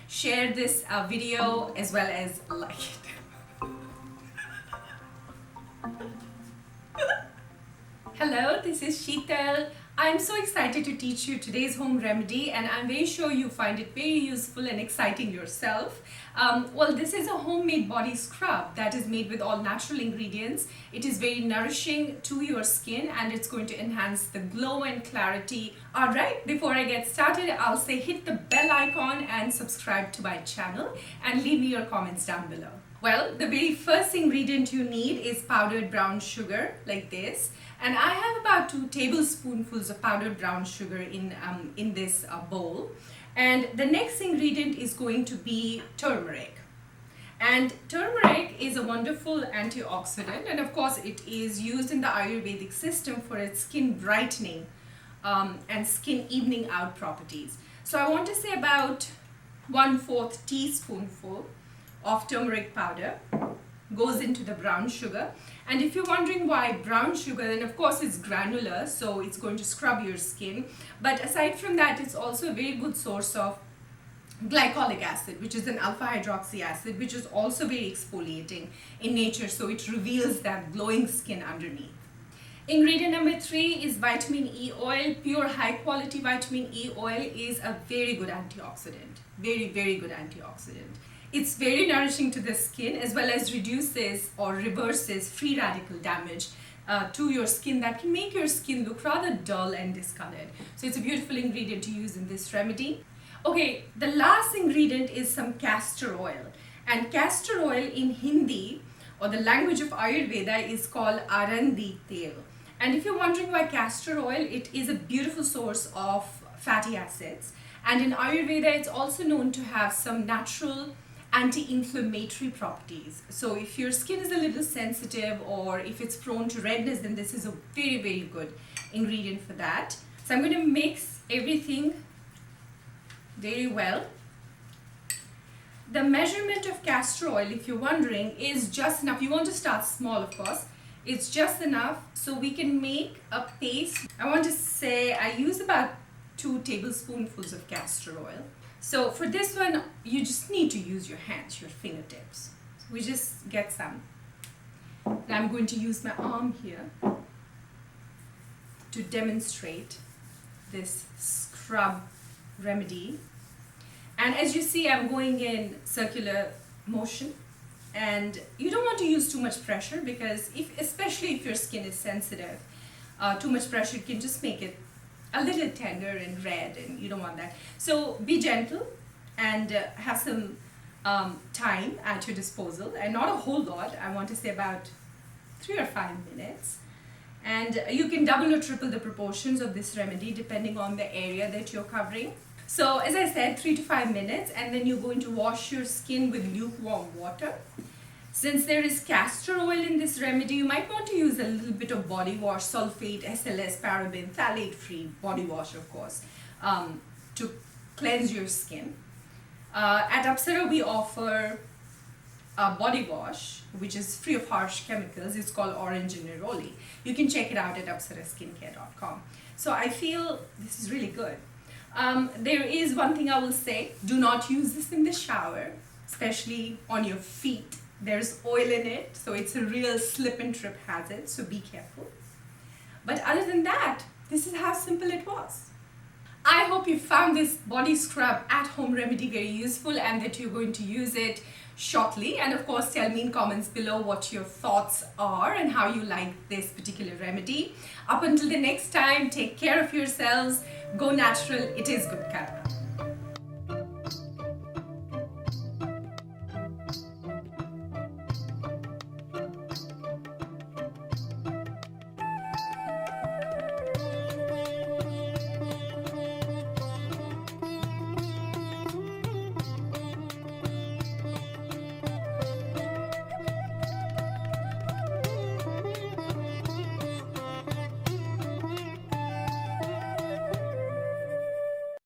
share this video as well as like it. Hello, this is Sheetal. I'm so excited to teach you today's home remedy, and I'm very sure you find it very useful and exciting yourself. Well, this is a homemade body scrub that is made with all natural ingredients. It is very nourishing to your skin and it's going to enhance the glow and clarity. Alright, before I get started, I'll say hit the bell icon and subscribe to my channel and leave me your comments down below. Well, the very first ingredient you need is powdered brown sugar like this. And I have about 2 tablespoonfuls of powdered brown sugar in this bowl. And the next ingredient is going to be turmeric. And turmeric is a wonderful antioxidant, and of course it is used in the Ayurvedic system for its skin brightening and skin evening out properties. So I want to say about 1/4 teaspoonful of turmeric powder goes into the brown sugar. And if you're wondering why brown sugar, then of course it's granular, so it's going to scrub your skin. But aside from that, it's also a very good source of glycolic acid, which is an alpha hydroxy acid, which is also very exfoliating in nature, so it reveals that glowing skin underneath. Ingredient number 3 is vitamin E oil. Pure high quality vitamin E oil is a very good antioxidant. Very, very good antioxidant. It's very nourishing to the skin as well as reduces or reverses free radical damage to your skin that can make your skin look rather dull and discolored. So it's a beautiful ingredient to use in this remedy. Okay, the last ingredient is some castor oil. And castor oil in Hindi, or the language of Ayurveda, is called arandi tel. And if you're wondering why castor oil, it is a beautiful source of fatty acids. And in Ayurveda, it's also known to have some natural anti-inflammatory properties. So if your skin is a little sensitive or if it's prone to redness, then this is a very, very good ingredient for that. So I'm going to mix everything very well. The measurement of castor oil, if you're wondering, is just enough. You want to start small, of course. It's just enough so we can make a paste. I want to say I use about 2 tablespoonfuls of castor oil. So for this one, you just need to use your hands, your fingertips. So we just get some. And I'm going to use my arm here to demonstrate this scrub remedy. And as you see, I'm going in circular motion. And you don't want to use too much pressure because especially if your skin is sensitive, too much pressure can just make it a little tender and red, and you don't want that. So be gentle and have some time at your disposal, and not a whole lot. I want to say about 3 or 5 minutes. And you can double or triple the proportions of this remedy depending on the area that you're covering. So as I said, 3 to 5 minutes, and then you're going to wash your skin with lukewarm water. Since there is castor oil in this remedy, you might want to use a little bit of body wash, sulfate, SLS, paraben, phthalate-free body wash, of course, to cleanse your skin. At Apsara, we offer a body wash, which is free of harsh chemicals. It's called Orange and Neroli. You can check it out at apsaraskincare.com. So I feel this is really good. There is one thing I will say: do not use this in the shower, especially on your feet. There's oil in it, so it's a real slip and trip hazard, so be careful. But other than that, this is how simple it was. I hope you found this body scrub at home remedy very useful and that you're going to use it shortly. And of course, tell me in comments below what your thoughts are and how you like this particular remedy. Up until the next time, take care of yourselves. Go natural. It is good karma.